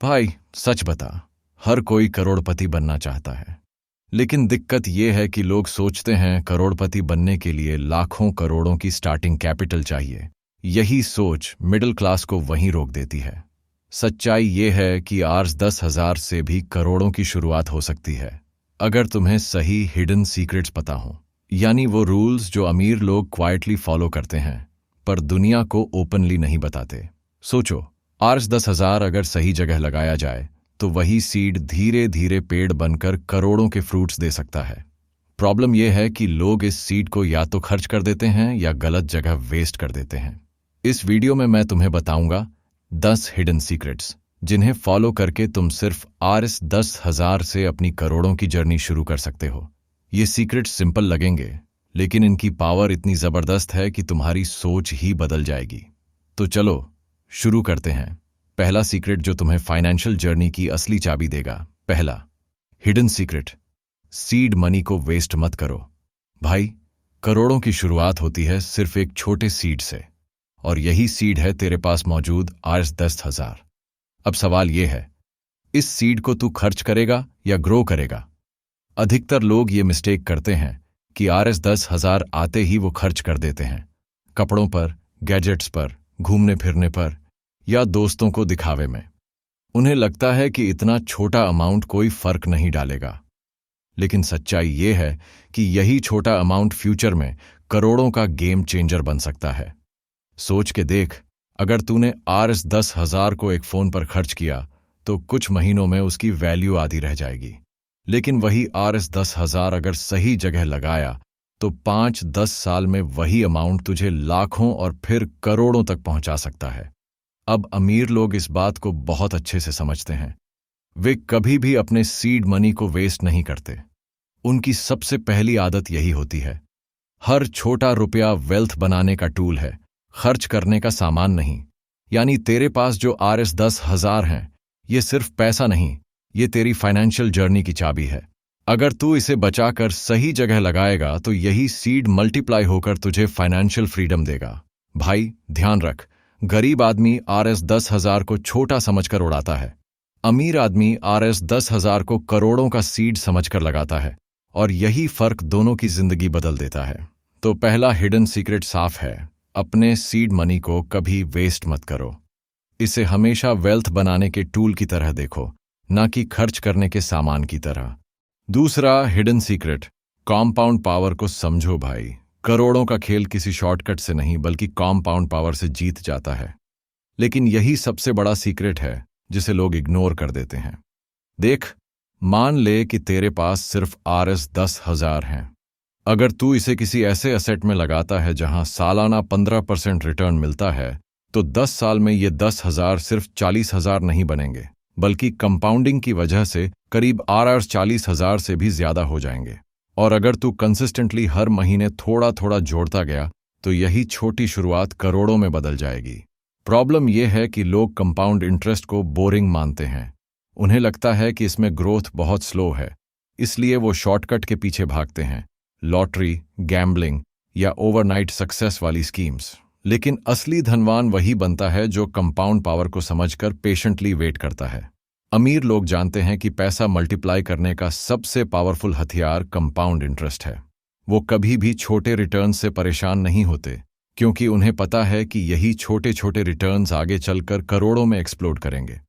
भाई सच बता, हर कोई करोड़पति बनना चाहता है। लेकिन दिक्कत यह है कि लोग सोचते हैं करोड़पति बनने के लिए लाखों करोड़ों की स्टार्टिंग कैपिटल चाहिए। यही सोच मिडिल क्लास को वहीं रोक देती है। सच्चाई ये है कि आज 10,000 से भी करोड़ों की शुरुआत हो सकती है, अगर तुम्हें सही हिडन सीक्रेट्स पता हो। यानी वो रूल्स जो अमीर लोग क्वाइटली फॉलो करते हैं पर दुनिया को ओपनली नहीं बताते। सोचो, आज 10,000 अगर सही जगह लगाया जाए तो वही सीड धीरे धीरे पेड़ बनकर करोड़ों के फ्रूट्स दे सकता है। प्रॉब्लम यह है कि लोग इस सीड को या तो खर्च कर देते हैं या गलत जगह वेस्ट कर देते हैं। इस वीडियो में मैं तुम्हें बताऊंगा 10 हिडन सीक्रेट्स जिन्हें फॉलो करके तुम सिर्फ आज 10,000 से अपनी करोड़ों की जर्नी शुरू कर सकते हो। ये सीक्रेट्स सिंपल लगेंगे, लेकिन इनकी पावर इतनी जबरदस्त है कि तुम्हारी सोच ही बदल जाएगी। तो चलो शुरू करते हैं। पहला सीक्रेट जो तुम्हें फाइनेंशियल जर्नी की असली चाबी देगा। पहला हिडन सीक्रेट, सीड मनी को वेस्ट मत करो। भाई, करोड़ों की शुरुआत होती है सिर्फ एक छोटे सीड से, और यही सीड है तेरे पास मौजूद आज 10,000। अब सवाल यह है, इस सीड को तू खर्च करेगा या ग्रो करेगा? अधिकतर लोग ये मिस्टेक करते हैं कि आज 10,000 आते ही वो खर्च कर देते हैं, कपड़ों पर, गैजेट्स पर, घूमने फिरने पर या दोस्तों को दिखावे में। उन्हें लगता है कि इतना छोटा अमाउंट कोई फर्क नहीं डालेगा, लेकिन सच्चाई ये है कि यही छोटा अमाउंट फ्यूचर में करोड़ों का गेम चेंजर बन सकता है। सोच के देख, अगर तूने आज 10,000 को एक फोन पर खर्च किया तो कुछ महीनों में उसकी वैल्यू आधी रह जाएगी। लेकिन वही आज 10,000 अगर सही जगह लगाया तो 5-10 साल में वही अमाउंट तुझे लाखों और फिर करोड़ों तक पहुंचा सकता है। अब अमीर लोग इस बात को बहुत अच्छे से समझते हैं। वे कभी भी अपने सीड मनी को वेस्ट नहीं करते। उनकी सबसे पहली आदत यही होती है, हर छोटा रुपया वेल्थ बनाने का टूल है, खर्च करने का सामान नहीं। यानी तेरे पास जो आज 10,000 हैं, ये सिर्फ पैसा नहीं, ये तेरी फाइनेंशियल जर्नी की चाबी है। अगर तू इसे बचाकर सही जगह लगाएगा तो यही सीड मल्टीप्लाई होकर तुझे फाइनेंशियल फ्रीडम देगा। भाई ध्यान रख, गरीब आदमी आज 10,000 को छोटा समझकर उड़ाता है, अमीर आदमी आज 10,000 को करोड़ों का सीड समझकर लगाता है, और यही फर्क दोनों की जिंदगी बदल देता है। तो पहला हिडन सीक्रेट साफ है, अपने सीड मनी को कभी वेस्ट मत करो। इसे हमेशा वेल्थ बनाने के टूल की तरह देखो, ना कि खर्च करने के सामान की तरह। दूसरा हिडन सीक्रेट, कॉम्पाउंड पावर को समझो। भाई, करोड़ों का खेल किसी शॉर्टकट से नहीं बल्कि कॉम्पाउंड पावर से जीत जाता है। लेकिन यही सबसे बड़ा सीक्रेट है जिसे लोग इग्नोर कर देते हैं। देख, मान ले कि तेरे पास सिर्फ आज 10,000 हैं। अगर तू इसे किसी ऐसे एसेट में लगाता है जहां सालाना 15% रिटर्न मिलता है, तो 10 साल में ये 10,000 सिर्फ 40,000 नहीं बनेंगे, बल्कि कंपाउंडिंग की वजह से करीब आज 40,000 से भी ज्यादा हो जाएंगे। और अगर तू कंसिस्टेंटली हर महीने थोड़ा थोड़ा जोड़ता गया तो यही छोटी शुरुआत करोड़ों में बदल जाएगी। प्रॉब्लम यह है कि लोग कंपाउंड इंटरेस्ट को बोरिंग मानते हैं। उन्हें लगता है कि इसमें ग्रोथ बहुत स्लो है, इसलिए वो शॉर्टकट के पीछे भागते हैं, लॉटरी, गैम्बलिंग या ओवरनाइट सक्सेस वाली स्कीम्स। लेकिन असली धनवान वही बनता है जो कंपाउंड पावर को समझकर पेशेंटली वेट करता है। अमीर लोग जानते हैं कि पैसा मल्टीप्लाई करने का सबसे पावरफुल हथियार कंपाउंड इंटरेस्ट है। वो कभी भी छोटे रिटर्न से परेशान नहीं होते, क्योंकि उन्हें पता है कि यही छोटे छोटे रिटर्न्स आगे चलकर करोड़ों में एक्सप्लोड करेंगे।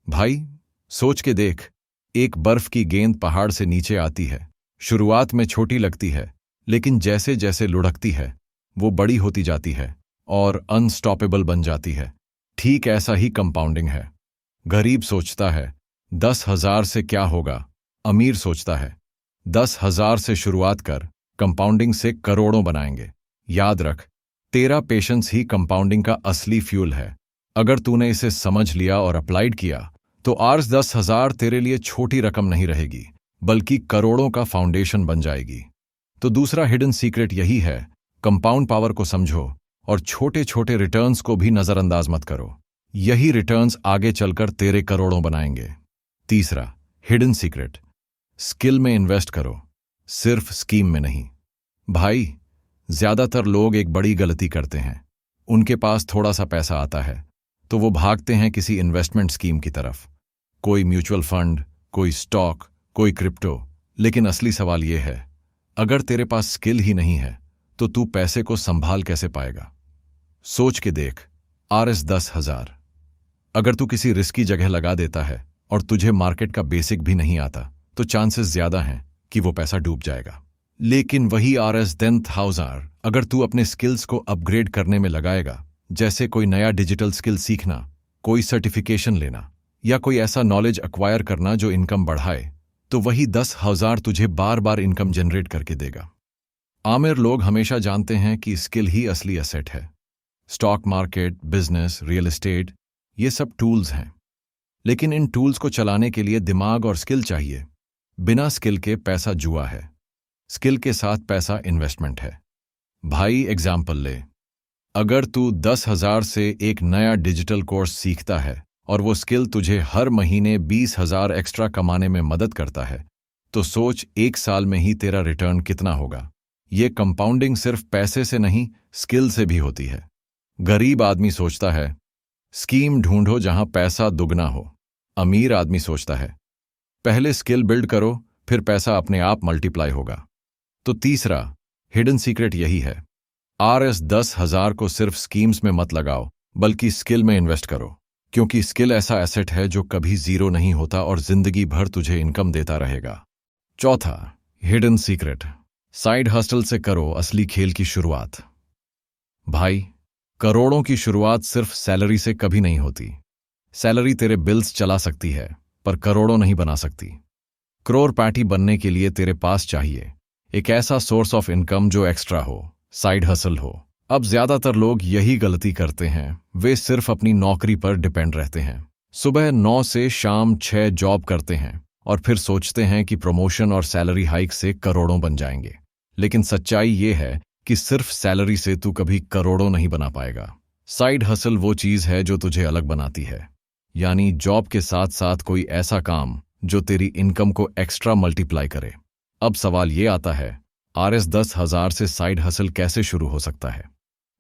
भाई सोच के देख, एक बर्फ की गेंद पहाड़ से नीचे आती है, शुरुआत में छोटी लगती है, लेकिन जैसे जैसे लुढ़कती है वो बड़ी होती जाती है और अनस्टॉपेबल बन जाती है। ठीक ऐसा ही कंपाउंडिंग है। गरीब सोचता है 10,000 से क्या होगा, अमीर सोचता है 10,000 से शुरुआत कर, कंपाउंडिंग से करोड़ों बनाएंगे। याद रख, तेरा पेशेंस ही कंपाउंडिंग का असली फ्यूल है। अगर तूने इसे समझ लिया और अप्लाइड किया तो आज 10,000 तेरे लिए छोटी रकम नहीं रहेगी, बल्कि करोड़ों का फाउंडेशन बन जाएगी। तो दूसरा हिडन सीक्रेट यही है, कंपाउंड पावर को समझो और छोटे छोटे रिटर्न्स को भी नजरअंदाज मत करो। यही रिटर्न्स आगे चलकर तेरे करोड़ों बनाएंगे। तीसरा हिडन सीक्रेट, स्किल में इन्वेस्ट करो, सिर्फ स्कीम में नहीं। भाई, ज्यादातर लोग एक बड़ी गलती करते हैं। उनके पास थोड़ा सा पैसा आता है तो वो भागते हैं किसी इन्वेस्टमेंट स्कीम की तरफ। कोई म्यूचुअल फंड, कोई स्टॉक, कोई क्रिप्टो। लेकिन असली सवाल यह है, अगर तेरे पास स्किल ही नहीं है तो तू पैसे को संभाल कैसे पाएगा? सोच के देख, RS 10,000 अगर तू किसी रिस्की जगह लगा देता है और तुझे मार्केट का बेसिक भी नहीं आता तो चांसेस ज्यादा हैं कि वो पैसा डूब जाएगा। लेकिन वही RS 10,000 अगर तू अपने स्किल्स को अपग्रेड करने में लगाएगा, जैसे कोई नया डिजिटल स्किल सीखना, कोई सर्टिफिकेशन लेना या कोई ऐसा नॉलेज एक्वायर करना जो इनकम बढ़ाए, तो वही 10,000 तुझे बार बार इनकम जनरेट करके देगा। आमिर लोग हमेशा जानते हैं कि स्किल ही असली एसेट है। Stock market, business, real estate, ये सब टूल्स हैं, लेकिन इन टूल्स को चलाने के लिए दिमाग और स्किल चाहिए। बिना स्किल के पैसा जुआ है, स्किल के साथ पैसा इन्वेस्टमेंट है। भाई एग्जाम्पल ले, अगर तू 10,000 से एक नया डिजिटल कोर्स सीखता है और वो स्किल तुझे हर महीने 20,000 एक्स्ट्रा कमाने में मदद करता है, तो सोच 1 साल में ही तेरा रिटर्न कितना होगा। ये कंपाउंडिंग सिर्फ पैसे से नहीं, स्किल से भी होती है। गरीब आदमी सोचता है स्कीम ढूंढो जहां पैसा दुगना हो। अमीर आदमी सोचता है पहले स्किल बिल्ड करो, फिर पैसा अपने आप मल्टीप्लाई होगा। तो तीसरा हिडन सीक्रेट यही है, RS 10,000 को सिर्फ स्कीम्स में मत लगाओ, बल्कि स्किल में इन्वेस्ट करो, क्योंकि स्किल ऐसा एसेट है जो कभी जीरो नहीं होता और जिंदगी भर तुझे इनकम देता रहेगा। चौथा हिडन सीक्रेट, साइड हसल से करो असली खेल की शुरुआत। भाई, करोड़ों की शुरुआत सिर्फ सैलरी से कभी नहीं होती। सैलरी तेरे बिल्स चला सकती है, पर करोड़ों नहीं बना सकती। करोड़पति बनने के लिए तेरे पास चाहिए एक ऐसा सोर्स ऑफ इनकम जो एक्स्ट्रा हो, साइड हसल हो। अब ज्यादातर लोग यही गलती करते हैं, वे सिर्फ अपनी नौकरी पर डिपेंड रहते हैं। सुबह 9 से शाम 6 जॉब करते हैं और फिर सोचते हैं कि प्रमोशन और सैलरी हाइक से करोड़ों बन जाएंगे। लेकिन सच्चाई ये है कि सिर्फ सैलरी से तू कभी करोड़ों नहीं बना पाएगा। साइड हसल वो चीज है जो तुझे अलग बनाती है, यानी जॉब के साथ साथ कोई ऐसा काम जो तेरी इनकम को एक्स्ट्रा मल्टीप्लाई करे। अब सवाल ये आता है, RS 10,000 से साइड हसल कैसे शुरू हो सकता है?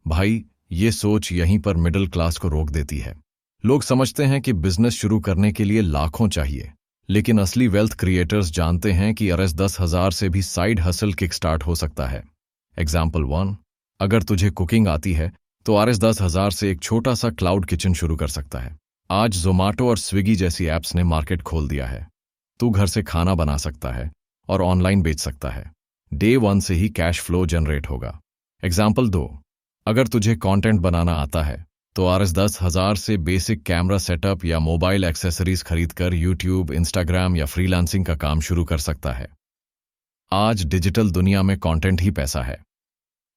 भाई, ये सोच यहीं पर मिडिल क्लास को रोक देती है। लोग समझते हैं कि बिजनेस शुरू करने के लिए लाखों चाहिए, लेकिन असली वेल्थ क्रिएटर्स जानते हैं कि RS 10,000 से भी साइड हसल किक स्टार्ट हो सकता है। एग्जाम्पल 1, अगर तुझे कुकिंग आती है तो RS 10,000 से एक छोटा सा क्लाउड किचन शुरू कर सकता है। आज जोमाटो और स्विगी जैसी ऐप्स ने मार्केट खोल दिया है। तू घर से खाना बना सकता है और ऑनलाइन बेच सकता है। Day 1 से ही कैश फ्लो जनरेट होगा। एग्जाम्पल 2, अगर तुझे कंटेंट बनाना आता है तो RS 10,000 से बेसिक कैमरा सेटअप या मोबाइल एक्सेसरीज खरीदकर यूट्यूब, इंस्टाग्राम या फ्रीलांसिंग का काम शुरू कर सकता है। आज डिजिटल दुनिया में कंटेंट ही पैसा है।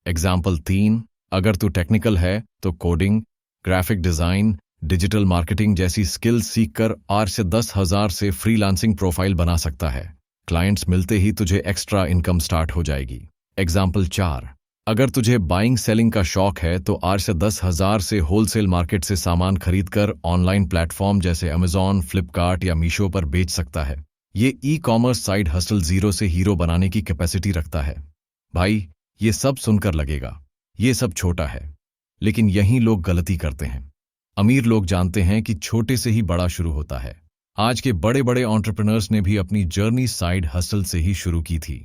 एग्जाम्पल 3, अगर तू टेक्निकल है तो coding, graphic design, digital marketing जैसी स्किल्स सीखकर RS 10,000 से फ्रीलांसिंग प्रोफाइल बना सकता है। क्लाइंट्स मिलते ही तुझे एक्स्ट्रा इनकम स्टार्ट हो जाएगी। एग्जाम्पल 4, अगर तुझे बाइंग सेलिंग का शौक है तो RS 10,000 से होलसेल मार्केट से सामान खरीदकर ऑनलाइन प्लेटफॉर्म जैसे अमेजॉन, फ्लिपकार्ट या मीशो पर बेच सकता है। ये ई-कॉमर्स साइड हसल जीरो से हीरो बनाने की कैपेसिटी रखता है। भाई, ये सब सुनकर लगेगा ये सब छोटा है, लेकिन यहीं लोग गलती करते हैं। अमीर लोग जानते हैं कि छोटे से ही बड़ा शुरू होता है। आज के बड़े बड़े एंटरप्रेन्योर्स ने भी अपनी जर्नी साइड हसल से ही शुरू की थी।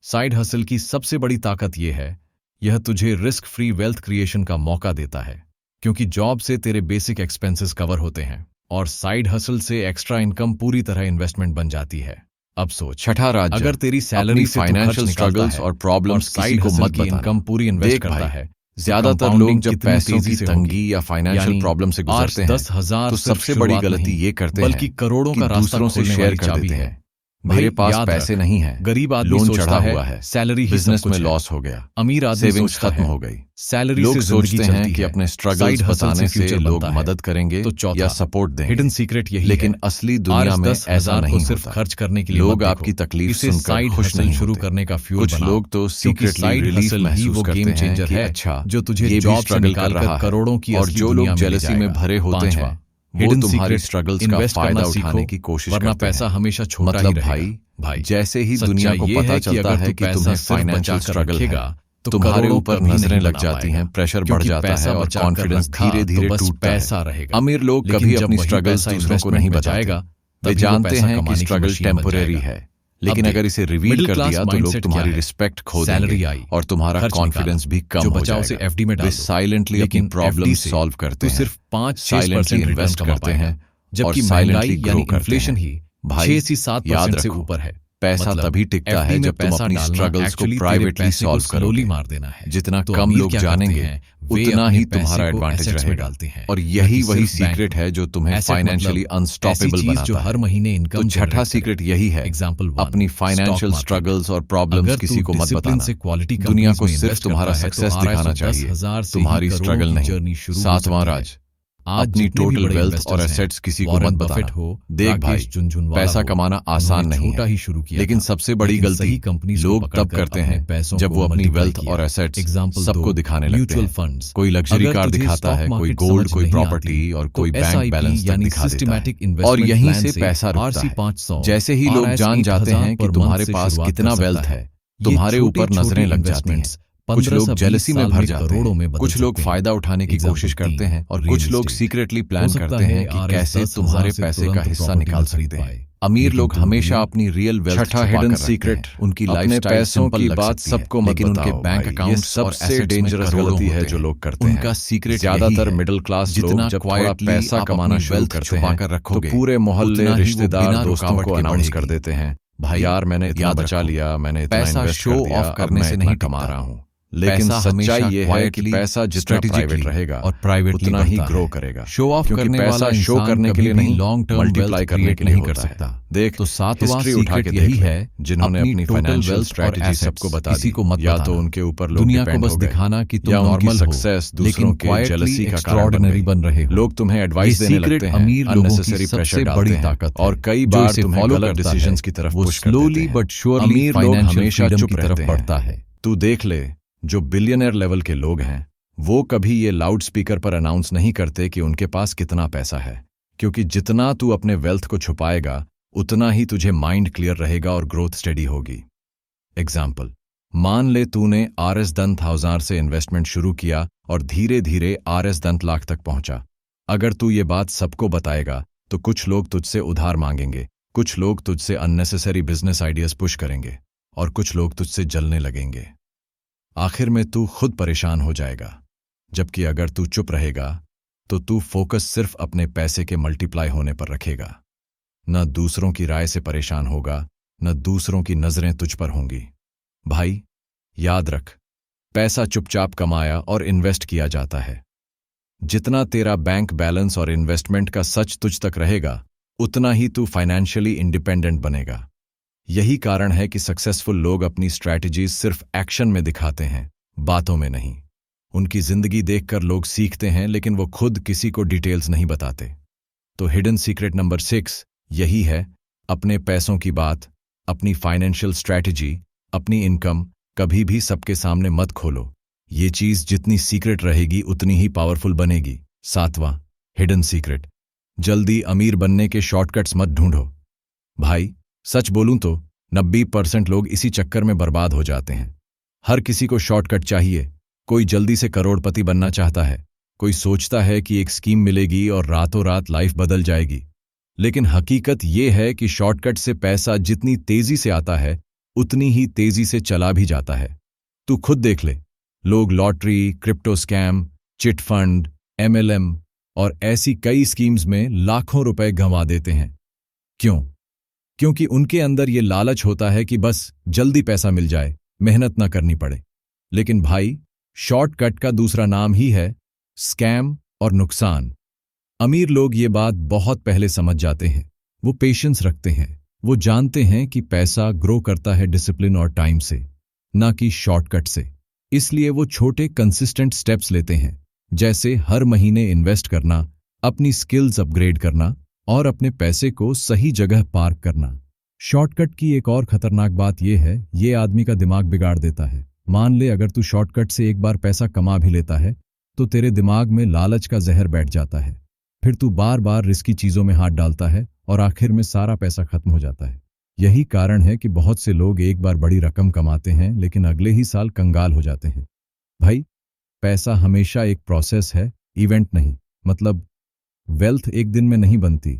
साइड हसल की सबसे बड़ी ताकत यह है, यह तुझे रिस्क फ्री वेल्थ क्रिएशन का मौका देता है, क्योंकि जॉब से तेरे बेसिक एक्सपेंसेस कवर होते हैं और साइड हसल से एक्स्ट्रा इनकम पूरी तरह इन्वेस्टमेंट बन जाती है। अब सोच, छठा राज्य, अगर तेरी सैलरी से फाइनेंशियल स्ट्रगल्स और प्रॉब्लम्स किसी को मत बताना। इनकम पूरी इन्वेस्ट करता है। ज्यादातर लोग जब पैसों की तंगी या फाइनेंशियल प्रॉब्लम से गुजरते हैं 10,000 तो सबसे बड़ी गलती ये करते हैं बल्कि करोड़ों कि का रास्ता दूसरों से खोलने शेयर वाली कर चाबी देते है। हैं। मेरे पास पैसे नहीं है, गरीब आदमी लोन सोचता चढ़ा है, हुआ है, सैलरी ही बिजनेस सब कुछ में है। लॉस हो गया, अमीर आदमी सेविंग्स सोचता खत्म है, हो गई। सैलरी लोग से सोचते जिंदगी हैं चलती कि है। अपने स्ट्रगल्स साइड हसल बताने से फ्यूचर लोग बनता है। मदद करेंगे तो चौथा, या सपोर्ट देंगे, हिडन सीक्रेट यही लेकिन है। असली दुनिया में RS ऐसा 10,000 नहीं को सिर्फ होता। खर्च करने के लिए लोग मत देखो। आपकी तकलीफ इसे सुनकर साइड खुश हसल नहीं शुरू होते। करने का फ्यूल कुछ बनाओ। लोग तो क्योंकि सीक्रेटली साइड रिलीफ हसल ही महसूस वो करते गेम हैं चेंजर कि है अच्छा जो तुझे ये भी जॉब से स्ट्रगल कर निकालकर रहा है, करोड़ों की और असली जो दुनिया लोग में ले जेलसी में जाएगा। भरे होते पांचवा, हैं वो हिडन तुम्हारी सीक्रेट, स्ट्रगल्स का इन्वेस्ट फायदा करना उठाने सीखो, की कोशिश वरना करते पैसा हैं। हमेशा छोटा मतलब ही रहेगा। भाई, जैसे ही सच्चाई दुनिया को ये पता है कि चलता अगर है तू कि पैसा तुम्हें सिर्फ फाइनेंशियल बचाकर स्ट्रगल है, रखेगा तो तुम्हारे करोड़ों ऊपर कभी नजरें नहीं लग बना जाती पाएगा। हैं, प्रेशर बढ़ क्योंकि जाता पैसा है और बचाकर कॉन्फिडेंस रखा धीरे धीरे तो बस टूटता पैसा है। रहेगा। अमीर लोग लेकिन कभी जब अपनी वही स्ट्रगल्स पैसा दूसरों को इन्वेस्टमेंट नहीं में बताते, जाएगा वे तभी वो जानते पैसा हैं कि कमाने की स्ट्रगल मशीन बन टेम्पररी जाएगा। है, लेकिन अब अगर इसे रिवील मिडिल कर क्लास दिया तो लोग माइंडसेट तुम्हारी क्या है? रिस्पेक्ट खो सैलरी देंगे आई, और तुम्हारा खर्च कॉन्फिडेंस निकाला, भी कम जो हो बचा उसे जाएगा। एफडी में डाल वे दो। साइलेंटली अपनी लेकिन प्रॉब्लम एफडी से सॉल्व करते तू हैं, सिर्फ 5-6% साइलेंटली रिटर्न इन्वेस्ट कमा करते पाएगा, हैं और जबकि साइलेंटली महंगाई ग्रो यानी करते इन्फ्लेशन हैं। ही भाई 6 से याद 7% से रखो, ऊपर है। पैसा मतलब तभी टिकता एफडी है में जब तुम पैसा अपनी डालना स्ट्रगल्स को एक्चुअली तेरे प्राइवेटली पैसे को सॉल्व स्लोली करोगे। मार देना है। जितना तो कम अमीर लोग क्या करते जानेंगे हैं, वे उतना अपने ही पैसे तुम्हारा को एडवांटेज assets में रहेगा। डालते हैं, और न यही कि वही सिर्फ बैंक सीक्रेट में। है जो तुम्हें Asset फाइनेंशियली मतलब ऐसी अनस्टॉपेबल चीज जो बनाता हर है। महीने इनकम तो छठा सीक्रेट यही है, एग्जाम्पल अपनी फाइनेंशियल स्ट्रगल्स और प्रॉब्लम्स किसी को मत बताना। से क्वालिटी दुनिया को सिर्फ तुम्हारा सक्सेस दिखाना चाहिए, तुम्हारी स्ट्रगल नहीं। सातवां राज, अपनी टोटल वेल्थ और एसेट्स किसी को मत बताना। देख भाई, पैसा कमाना आसान नहीं छोटा है, ही शुरू किया लेकिन था, सबसे बड़ी लेकिन गलती सही कंपनीज को लोग तब पकड़कर करते अपने हैं पैसों जब को वो अपनी multiply वेल्थ किया। और एसेट्स एग्जाम्पल सबको दिखाने लगते म्यूचुअल हैं। फंड्स। कोई लग्जरी अगर कार तुझे दिखाता स्टॉक है, कोई मार्केट गोल्ड, समझ कोई नहीं प्रॉपर्टी आती, और तो कोई बैंक SIP बैलेंस तक यानी दिखा देता है। सिस्टमैटिक और इन्वेस्टमेंट यहीं प्लान से से पैसा रुकता RC है। 500 जैसे ही लोग जान जाते हैं कि तुम्हारे पास कितना वेल्थ है, तुम्हारे ऊपर नजरें लग जाती हैं। कुछ लोग जेलसी में भर जाते हैं, कुछ लोग फायदा उठाने की कोशिश करते हैं और कुछ लोग सीक्रेटली प्लान करते हैं कि कैसे तुम्हारे पैसे का हिस्सा निकाल सकते हैं। अमीर लोग हमेशा अपनी रियल वेल्थ छठा छुपा हिडन कर रखते हैं। उनकी लाइफस्टाइल पैसों सिंपल की लग बात सकती है, सबको मत लेकिन उनके बताओ बैंक भाई, अकाउंट ये सबसे डेंजरस गलती है जो लोग करते हैं। उनका सीक्रेट ज्यादातर मिडिल क्लास लोग जब थोड़ा पैसा कमाना शुरू करते हैं तो पूरे मोहल्ले, रिश्तेदार, दोस्तों को अनाउंस कर देते हैं, भाई यार मैंने इतना बचा लिया, मैंने इतना पैसा इन्वेस्ट शो कर दिया, ऑफ करने अब मैं से इतना नहीं कमा टिकता। रहा हूँ। लेकिन पैसा सच्चाई हमेशा ये है कि quietly, पैसा जितना प्राइवेट strategically रहेगा और privately उतना ही बढ़ता ग्रो है। करेगा। शो ऑफ क्योंकि करने पैसा वाला शो इंसान करने के लिए कभी भी नहीं, long term मल्टीप्लाई wealth करने create के लिए नहीं कर होता है। सकता। देख, तो सातवां हिस्ट्री उठा सीक्रेट के यही देख ले, है, जिन्होंने अपनी total फाइनेंशियल wealth और स्ट्रेटजी assets सबको बता किसी दी, को मत या तो बताना। उनके ऊपर लोग दुनिया को डिपेंड बस हो गए, दिखाना कि तुम या उनकी नॉर्मल हो, सक्सेस लेकिन दूसरों के quietly जेलसी का कारण extraordinary बन रहे हो। लोग तुम्हें ये एडवाइस देने सीक्रेट लगते हैं, अमीर लोगों की अननेसेसरी सबसे प्रेशर बड़ी डालते हैं ताकत है, और कई जो बार इसे तुम्हें follow गलत करता है, डिसीजंस की तरफ वो पुश कर देते slowly हैं। but surely अमीर लोग financial हमेशा freedom चुप की तरफ रहते बढ़ता हैं। है। तू देख ले, जो बिलियनर लेवल के लोग हैं वो कभी ये लाउड स्पीकर पर अनाउंस नहीं करते कि उनके पास कितना पैसा है, क्योंकि जितना तू अपने वेल्थ को छुपाएगा उतना ही तुझे माइंड क्लियर रहेगा और ग्रोथ स्टेडी होगी। एग्जाम्पल, मान ले तूने RS दंत 1000 से इन्वेस्टमेंट शुरू किया और धीरे धीरे RS दंत लाख तक पहुंचा। अगर तू ये बात सबको बताएगा तो कुछ लोग तुझसे उधार मांगेंगे, कुछ लोग तुझसे अननेसेसरी बिजनेस आइडियाज पुश करेंगे और कुछ लोग तुझसे जलने लगेंगे। आखिर में तू खुद परेशान हो जाएगा। जबकि अगर तू चुप रहेगा तो तू फोकस सिर्फ अपने पैसे के मल्टीप्लाई होने पर रखेगा, न दूसरों की राय से परेशान होगा, न दूसरों की नजरें तुझ पर होंगी। भाई याद रख, पैसा चुपचाप कमाया और इन्वेस्ट किया जाता है। जितना तेरा बैंक बैलेंस और इन्वेस्टमेंट का सच तुझ तक रहेगा उतना ही तू फाइनेंशियली इंडिपेंडेंट बनेगा। यही कारण है कि सक्सेसफुल लोग अपनी स्ट्रैटेजीज सिर्फ एक्शन में दिखाते हैं, बातों में नहीं। उनकी जिंदगी देखकर लोग सीखते हैं, लेकिन वो खुद किसी को डिटेल्स नहीं बताते। तो हिडन सीक्रेट नंबर 6 यही है, अपने पैसों की बात, अपनी फाइनेंशियल स्ट्रैटेजी, अपनी इनकम कभी भी सबके सामने मत खोलो। ये चीज जितनी सीक्रेट रहेगी उतनी ही पावरफुल बनेगी। सातवां हिडन सीक्रेट, जल्दी अमीर बनने के शॉर्टकट्स मत ढूंढो। भाई सच बोलूं तो 90% लोग इसी चक्कर में बर्बाद हो जाते हैं। हर किसी को शॉर्टकट चाहिए। कोई जल्दी से करोड़पति बनना चाहता है, कोई सोचता है कि एक स्कीम मिलेगी और रातों रात लाइफ बदल जाएगी। लेकिन हकीकत ये है कि शॉर्टकट से पैसा जितनी तेजी से आता है उतनी ही तेजी से चला भी जाता है। तू खुद देख ले, लोग lottery, crypto scam, chit fund, MLM और ऐसी कई स्कीम्स में लाखों रुपए गंवा देते हैं। क्यों? क्योंकि उनके अंदर ये लालच होता है कि बस जल्दी पैसा मिल जाए, मेहनत ना करनी पड़े। लेकिन भाई, शॉर्टकट का दूसरा नाम ही है स्कैम और नुकसान। अमीर लोग ये बात बहुत पहले समझ जाते हैं। वो पेशेंस रखते हैं। वो जानते हैं कि पैसा ग्रो करता है डिसिप्लिन और टाइम से, ना कि शॉर्टकट से। इसलिए वो छोटे कंसिस्टेंट स्टेप्स लेते हैं, जैसे हर महीने इन्वेस्ट करना, अपनी स्किल्स अपग्रेड करना और अपने पैसे को सही जगह पार्क करना। शॉर्टकट की एक और खतरनाक बात यह है, ये आदमी का दिमाग बिगाड़ देता है। मान ले अगर तू शॉर्टकट से एक बार पैसा कमा भी लेता है तो तेरे दिमाग में लालच का जहर बैठ जाता है। फिर तू बार बार रिस्की चीजों में हाथ डालता है और आखिर में सारा पैसा खत्म हो जाता है। यही कारण है कि बहुत से लोग एक बार बड़ी रकम कमाते हैं लेकिन अगले ही साल कंगाल हो जाते हैं। भाई, पैसा हमेशा एक प्रोसेस है, इवेंट नहीं। मतलब वेल्थ एक दिन में नहीं बनती,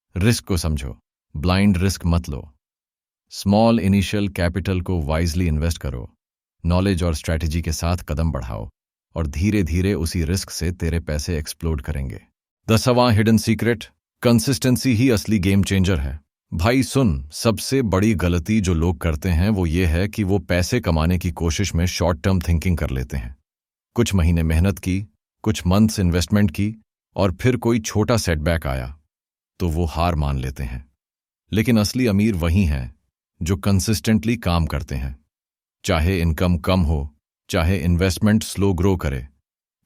रिस्क को समझो, ब्लाइंड रिस्क मत लो। स्मॉल इनिशियल कैपिटल को वाइजली इन्वेस्ट करो, नॉलेज और स्ट्रैटेजी के साथ कदम बढ़ाओ और धीरे धीरे उसी रिस्क से तेरे पैसे एक्सप्लोड करेंगे। 10वां हिडन सीक्रेट, कंसिस्टेंसी ही असली गेम चेंजर है। भाई सुन, सबसे बड़ी गलती जो लोग करते हैं वो ये है कि वो पैसे कमाने की कोशिश में शॉर्ट टर्म थिंकिंग कर लेते हैं। कुछ महीने मेहनत की, कुछ मंथ्स इन्वेस्टमेंट की और फिर कोई छोटा सेटबैक आया तो वो हार मान लेते हैं। लेकिन असली अमीर वही हैं जो कंसिस्टेंटली काम करते हैं। चाहे इनकम कम हो, चाहे इन्वेस्टमेंट स्लो ग्रो करे,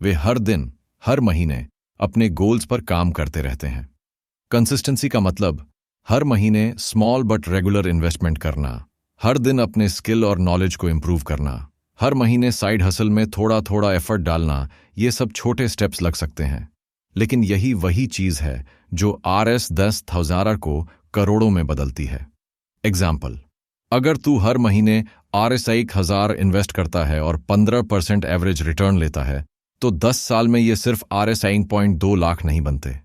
वे हर दिन, हर महीने अपने गोल्स पर काम करते रहते हैं। कंसिस्टेंसी का मतलब हर महीने स्मॉल बट रेगुलर इन्वेस्टमेंट करना, हर दिन अपने स्किल और नॉलेज को इंप्रूव करना, हर महीने साइड हसल में थोड़ा थोड़ा एफर्ट डालना। ये सब छोटे स्टेप्स लग सकते हैं, लेकिन यही वही चीज है जो RS 10,000 को करोड़ों में बदलती है। एग्जाम्पल, अगर तू हर महीने RS 1,000 इन्वेस्ट करता है और 15% एवरेज रिटर्न लेता है, तो 10 साल में ये सिर्फ RS 1.2 लाख नहीं बनते।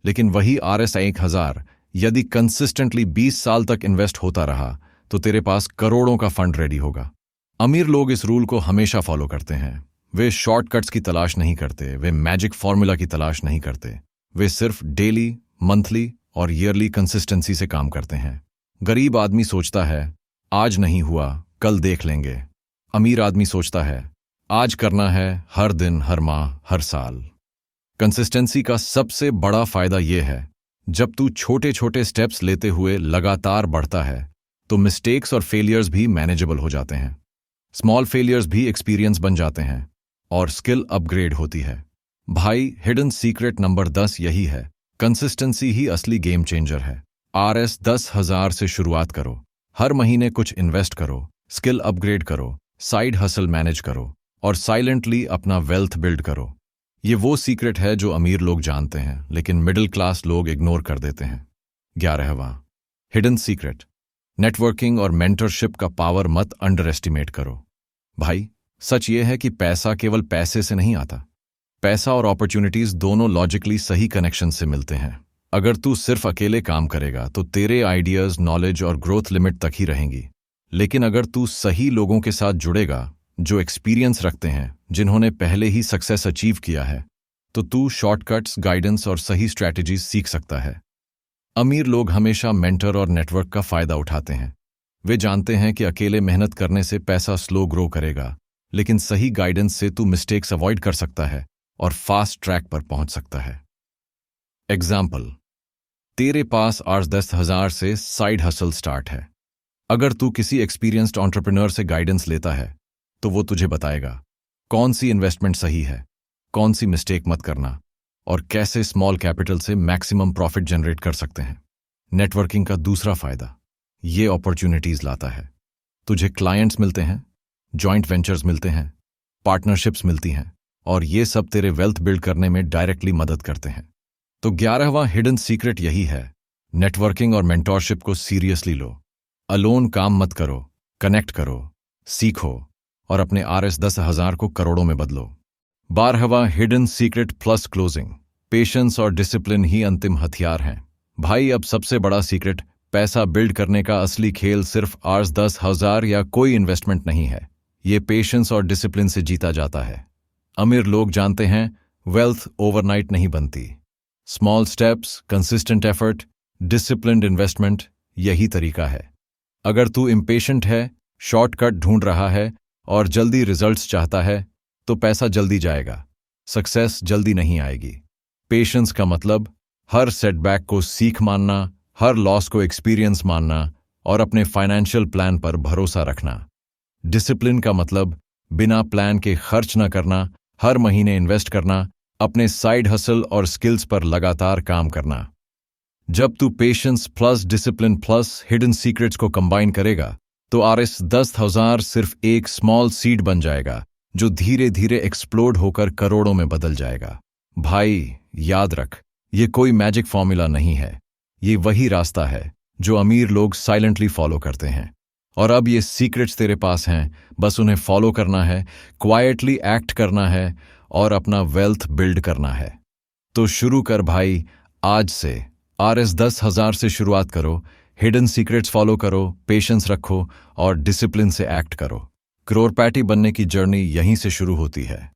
लेकिन वही RS 1,000 यदि कंसिस्टेंटली 20 साल तक इन्वेस्ट होता रहा, तो तेरे पास करोड़ों का फंड रेडी होगा। अमीर लोग इस रूल को हमेशा फॉलो करते हैं। वे शॉर्टकट्स की तलाश नहीं करते, वे मैजिक फॉर्मूला की तलाश नहीं करते। वे सिर्फ डेली, मंथली और ईयरली कंसिस्टेंसी से काम करते हैं। गरीब आदमी सोचता है आज नहीं हुआ, कल देख लेंगे। अमीर आदमी सोचता है आज करना है, हर दिन, हर माह, हर साल। कंसिस्टेंसी का सबसे बड़ा फायदा यह है, जब तू छोटे छोटे स्टेप्स लेते हुए लगातार बढ़ता है, तो मिस्टेक्स और फेलियर्स भी मैनेजेबल हो जाते हैं। स्मॉल फेलियर्स भी एक्सपीरियंस बन जाते हैं और स्किल अपग्रेड होती है। भाई, हिडन सीक्रेट नंबर 10 यही है, कंसिस्टेंसी ही असली गेम चेंजर है। RS 10,000 से शुरुआत करो, हर महीने कुछ इन्वेस्ट करो, स्किल अपग्रेड करो, साइड हसल मैनेज करो और साइलेंटली अपना वेल्थ बिल्ड करो। ये वो सीक्रेट है जो अमीर लोग जानते हैं, लेकिन मिडिल क्लास लोग इग्नोर कर देते हैं। 11वां हिडन सीक्रेट, नेटवर्किंग और मेंटरशिप का पावर मत अंडर एस्टिमेट करो। भाई, सच ये है कि पैसा केवल पैसे से नहीं आता। पैसा और अपॉर्चुनिटीज दोनों लॉजिकली सही कनेक्शन से मिलते हैं। अगर तू सिर्फ अकेले काम करेगा तो तेरे आइडियाज, नॉलेज और ग्रोथ लिमिट तक ही रहेंगी। लेकिन अगर तू सही लोगों के साथ जुड़ेगा, जो एक्सपीरियंस रखते हैं, जिन्होंने पहले ही सक्सेस अचीव किया है, तो तू शॉर्टकट्स, गाइडेंस और सही स्ट्रैटेजीज सीख सकता है। अमीर लोग हमेशा मेंटर और नेटवर्क का फायदा उठाते हैं। वे जानते हैं कि अकेले मेहनत करने से पैसा स्लो ग्रो करेगा, लेकिन सही गाइडेंस से तू मिस्टेक्स अवॉइड कर सकता है और फास्ट ट्रैक पर पहुंच सकता है। एग्जाम्पल, तेरे पास RS 10,000 से साइड हसल स्टार्ट है। अगर तू किसी एक्सपीरियंस्ड एंटरप्रेन्योर से गाइडेंस लेता है, तो वो तुझे बताएगा कौन सी इन्वेस्टमेंट सही है, कौन सी मिस्टेक मत करना और कैसे स्मॉल कैपिटल से मैक्सिमम प्रॉफिट जनरेट कर सकते हैं। नेटवर्किंग का दूसरा फायदा ये अपॉर्चुनिटीज लाता है। तुझे क्लाइंट्स मिलते हैं, जॉइंट वेंचर्स मिलते हैं, पार्टनरशिप्स मिलती हैं और ये सब तेरे वेल्थ बिल्ड करने में डायरेक्टली मदद करते हैं। तो 11वां हिडन सीक्रेट यही है, नेटवर्किंग और मेंटोरशिप को सीरियसली लो। अलोन काम मत करो, कनेक्ट करो, सीखो और अपने RS 10,000 को करोड़ों में बदलो। 12वां hidden secret plus closing, patience और डिसिप्लिन ही अंतिम हथियार हैं। भाई, अब सबसे बड़ा सीक्रेट, पैसा बिल्ड करने का असली खेल सिर्फ RS 10,000 या कोई इन्वेस्टमेंट नहीं है। ये पेशेंस और डिसिप्लिन से जीता जाता है। अमीर लोग जानते हैं वेल्थ ओवरनाइट नहीं बनती। Small steps, consistent effort, disciplined investment, यही तरीका है। अगर तू इम्पेशेंट है, शॉर्टकट ढूंढ रहा है और जल्दी रिजल्ट्स चाहता है, तो पैसा जल्दी जाएगा, सक्सेस जल्दी नहीं आएगी। पेशेंस का मतलब हर सेटबैक को सीख मानना, हर लॉस को एक्सपीरियंस मानना और अपने फाइनेंशियल प्लान पर भरोसा रखना। डिसिप्लिन का मतलब बिना प्लान के खर्च न करना, हर महीने इन्वेस्ट करना, अपने साइड हसल और स्किल्स पर लगातार काम करना। जब तू patience plus discipline plus hidden secrets को कंबाइन करेगा, तो RS 10,000 सिर्फ एक स्मॉल सीड बन जाएगा, जो धीरे धीरे एक्सप्लोड होकर करोड़ों में बदल जाएगा। भाई, याद रख, ये कोई मैजिक फॉर्मूला नहीं है। ये वही रास्ता है जो अमीर लोग साइलेंटली फॉलो करते हैं। और अब ये सीक्रेट्स तेरे पास हैं, बस उन्हें फॉलो करना है, क्वाइटली एक्ट करना है और अपना वेल्थ बिल्ड करना है। तो शुरू कर भाई, आज से RS 10,000 से शुरुआत करो, हिडन सीक्रेट्स फॉलो करो, पेशेंस रखो और डिसिप्लिन से एक्ट करो। करोड़पति बनने की जर्नी यहीं से शुरू होती है।